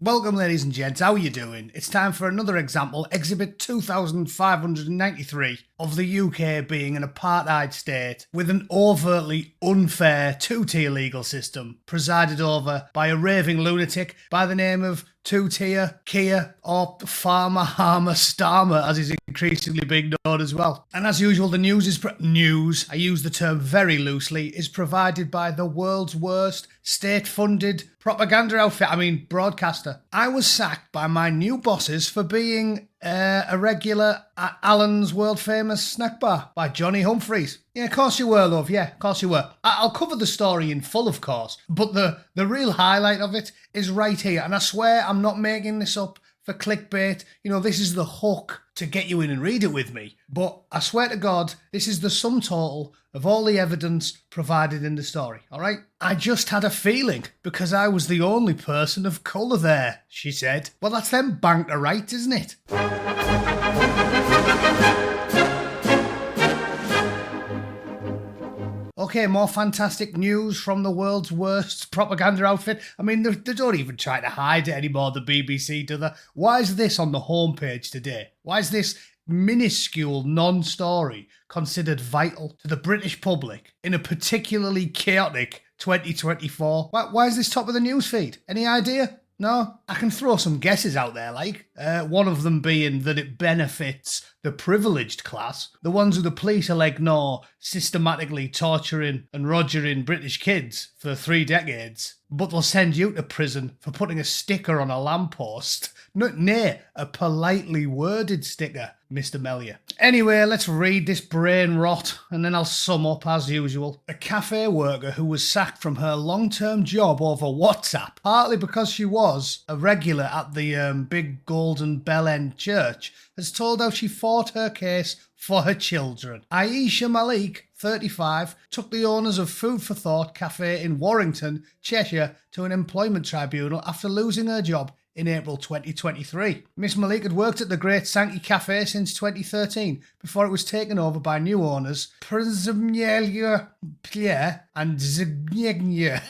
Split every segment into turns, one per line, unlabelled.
Welcome ladies and gents, how are you doing? It's time for another example, Exhibit 2593 of the UK being an apartheid state with an overtly unfair two-tier legal system presided over by a raving lunatic by the name of Two-Tier, Kia, or Farmer Harmer Starmer, as he's increasingly being known as well. And as usual, the news, I use the term very loosely, is provided by the world's worst state-funded propaganda outfit, broadcaster. I was sacked by my new bosses for being a regular at Alan's world-famous snack bar by Johnny Humphreys. Yeah, of course you were, love. Yeah, of course you were. I'll cover the story in full, of course, but the real highlight of it is right here, and I swear I'm not making this up for clickbait. You know, this is the hook to get you in and read it with me. But I swear to God, this is the sum total of all the evidence provided in the story, all right? I just had a feeling because I was the only person of colour there, she said. Well, that's them banker right, isn't it? Okay, more fantastic news from the world's worst propaganda outfit. They don't even try to hide it anymore, the BBC, do they? Why is this on the homepage today? Why is this minuscule non-story considered vital to the British public in a particularly chaotic 2024? Why is this top of the newsfeed? Any idea? No? I can throw some guesses out there, one of them being that it benefits the privileged class, the ones who the police will ignore systematically torturing and rogering British kids for 3 decades, but they'll send you to prison for putting a sticker on a lamppost. Nay, a politely worded sticker, Mr. Mellier. Anyway, let's read this brain rot, and then I'll sum up as usual. A cafe worker who was sacked from her long-term job over WhatsApp, partly because she was a regular at the big Golden Bell End church, has told how she fought her case for her children. Aisha Malik, 35, took the owners of Food for Thought Cafe in Warrington, Cheshire, to an employment tribunal after losing her job in April 2023. Miss Malik had worked at the Great Sankey Cafe since 2013 before it was taken over by new owners Przemielia Pierre and Zbigniew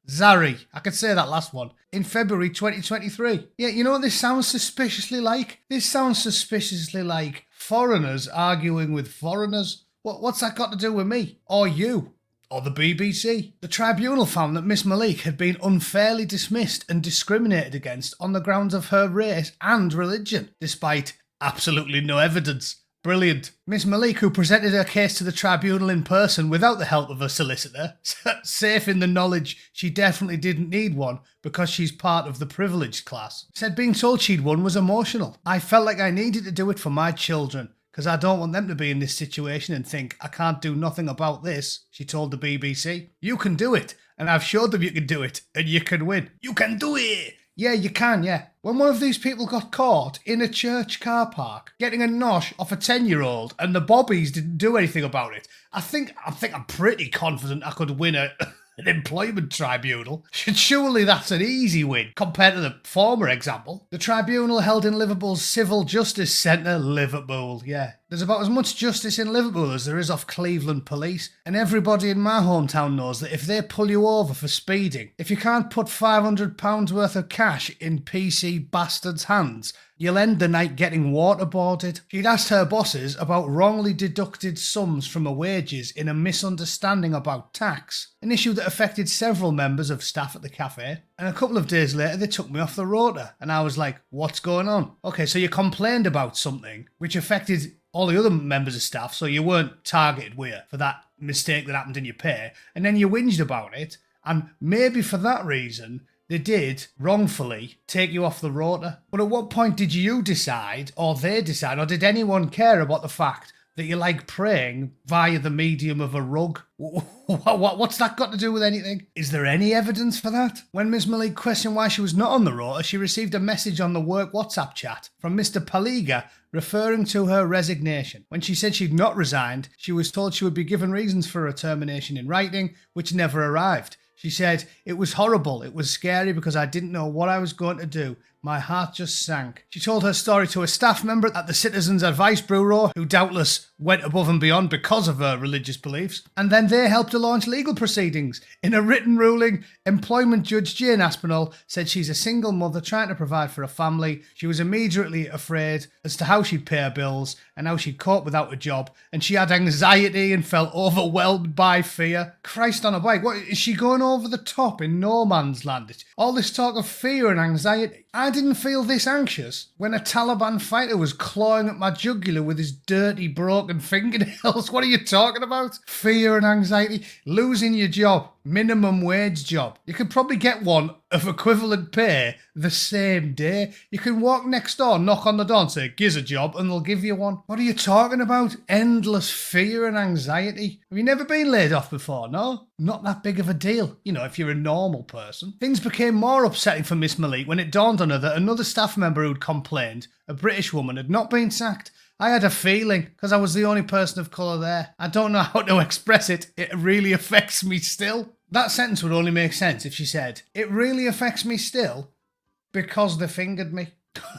Zari. I could say that last one. In February 2023. Yeah, you know what this sounds suspiciously like? This sounds suspiciously like foreigners arguing with foreigners. What's that got to do with me? Or you? Or the BBC. The tribunal found that Miss Malik had been unfairly dismissed and discriminated against on the grounds of her race and religion, despite absolutely no evidence. Brilliant. Miss Malik, who presented her case to the tribunal in person without the help of a solicitor, safe in the knowledge she definitely didn't need one because she's part of the privileged class, said being told she'd won was emotional. I felt like I needed to do it for my children, because I don't want them to be in this situation and think, I can't do nothing about this, she told the BBC. You can do it, and I've showed them you can do it, and you can win. You can do it! Yeah, you can, yeah. When one of these people got caught in a church car park getting a nosh off a 10-year-old and the bobbies didn't do anything about it, I think I'm pretty confident I could win an employment tribunal. Surely that's an easy win compared to the former example. The tribunal held in Liverpool's Civil Justice Centre, Liverpool, yeah. There's about as much justice in Liverpool as there is off Cleveland Police, and everybody in my hometown knows that if they pull you over for speeding, if you can't put £500 worth of cash in PC bastards' hands, you'll end the night getting waterboarded. She'd asked her bosses about wrongly deducted sums from her wages in a misunderstanding about tax, an issue that affected several members of staff at the cafe. And a couple of days later, they took me off the rota, and I was like, what's going on? Okay, so you complained about something which affected all the other members of staff, so you weren't targeted for that mistake that happened in your pay, and then you whinged about it, and maybe for that reason they did wrongfully take you off the rota. But at what point did you decide, or they decide, or did anyone care about the fact that you like praying via the medium of a rug? What's that got to do with anything? Is there any evidence for that? When Ms. Malik questioned why she was not on the rota, she received a message on the work WhatsApp chat from Mr. Paliga referring to her resignation. When she said she'd not resigned, she was told she would be given reasons for her termination in writing, which never arrived. She said, "It was horrible. It was scary because I didn't know what I was going to do. My heart just sank." She told her story to a staff member at the Citizens Advice Bureau, who doubtless went above and beyond because of her religious beliefs, and then they helped her launch legal proceedings. In a written ruling, employment judge Jane Aspinall said she's a single mother trying to provide for a family. She was immediately afraid as to how she'd pay her bills and how she'd cope without a job, and she had anxiety and felt overwhelmed by fear. Christ on a bike, what is she going over the top in no man's land? All this talk of fear and anxiety. I didn't feel this anxious when a Taliban fighter was clawing at my jugular with his dirty, broken fingernails. What are you talking about? Fear and anxiety. Losing your job. Minimum wage job. You could probably get one of equivalent pay the same day. You can walk next door, knock on the door and say, "Gives a job," and they'll give you one. What are you talking about? Endless fear and anxiety. Have you never been laid off before? No? Not that big of a deal, you know, if you're a normal person. Things became more upsetting for Miss Malik when it dawned on her that another staff member who'd complained, a British woman, had not been sacked. I had a feeling, because I was the only person of colour there. I don't know how to express it. It really affects me still. That sentence would only make sense if she said, "It really affects me still because they fingered me."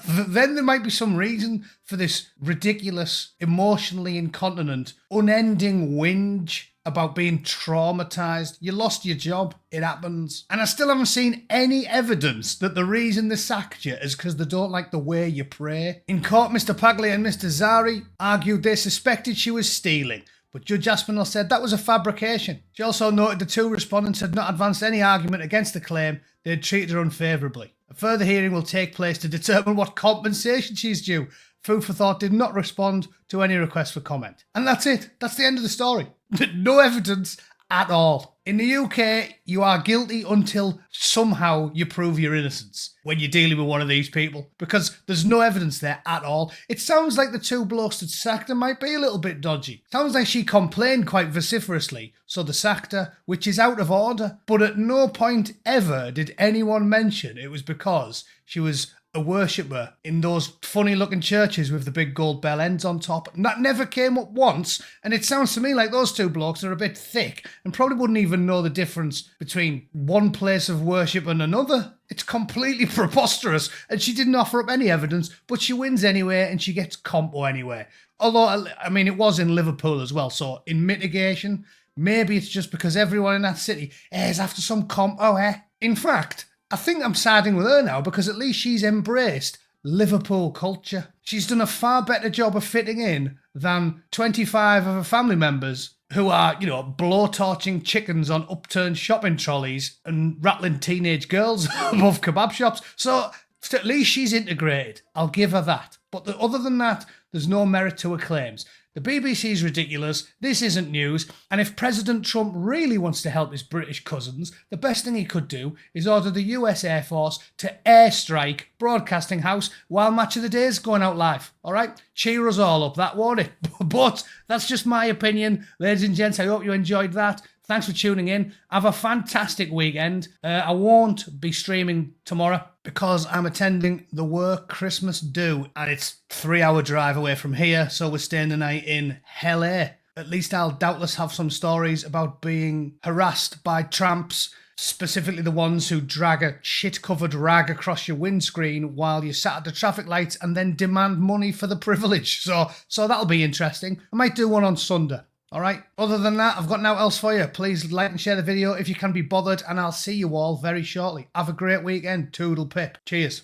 Then there might be some reason for this ridiculous, emotionally incontinent, unending whinge about being traumatised. You lost your job. It happens. And I still haven't seen any evidence that the reason they sacked you is because they don't like the way you pray. In court, Mr. Paglia and Mr. Zari argued they suspected she was stealing, but Judge Aspinall said that was a fabrication. She also noted the two respondents had not advanced any argument against the claim they had treated her unfavourably. A further hearing will take place to determine what compensation she's due. Food for Thought did not respond to any request for comment. And that's it. That's the end of the story. No evidence at all. In the UK, you are guilty until somehow you prove your innocence when you're dealing with one of these people, because there's no evidence there at all. It sounds like the two blokes that sacked her might be a little bit dodgy. Sounds like she complained quite vociferously, so they sacked her, which is out of order. But at no point ever did anyone mention it was because she was a worshipper in those funny looking churches with the big gold bell ends on top. And that never came up once, and it sounds to me like those two blokes are a bit thick and probably wouldn't even know the difference between one place of worship and another. It's completely preposterous, and she didn't offer up any evidence, but she wins anyway and she gets compo anyway. Although, I mean, it was in Liverpool as well, so in mitigation, maybe it's just because everyone in that city is after some compo, eh? In fact, I think I'm siding with her now because at least she's embraced Liverpool culture. She's done a far better job of fitting in than 25 of her family members who are, you know, blowtorching chickens on upturned shopping trolleys and rattling teenage girls above kebab shops. So at least she's integrated. I'll give her that. But other than that, there's no merit to her claims. The BBC's ridiculous, this isn't news, and if President Trump really wants to help his British cousins, the best thing he could do is order the US Air Force to airstrike Broadcasting House while Match of the Day is going out live. Alright? Cheer us all up, that won't it? But that's just my opinion. Ladies and gents, I hope you enjoyed that. Thanks for tuning in. Have a fantastic weekend. I won't be streaming tomorrow because I'm attending the work Christmas do, and it's a 3-hour drive away from here, so we're staying the night in LA. At least I'll doubtless have some stories about being harassed by tramps, specifically the ones who drag a shit-covered rag across your windscreen while you're sat at the traffic lights and then demand money for the privilege. So that'll be interesting. I might do one on Sunday. Alright, other than that, I've got nothing else for you. Please like and share the video if you can be bothered, and I'll see you all very shortly. Have a great weekend. Toodle pip. Cheers.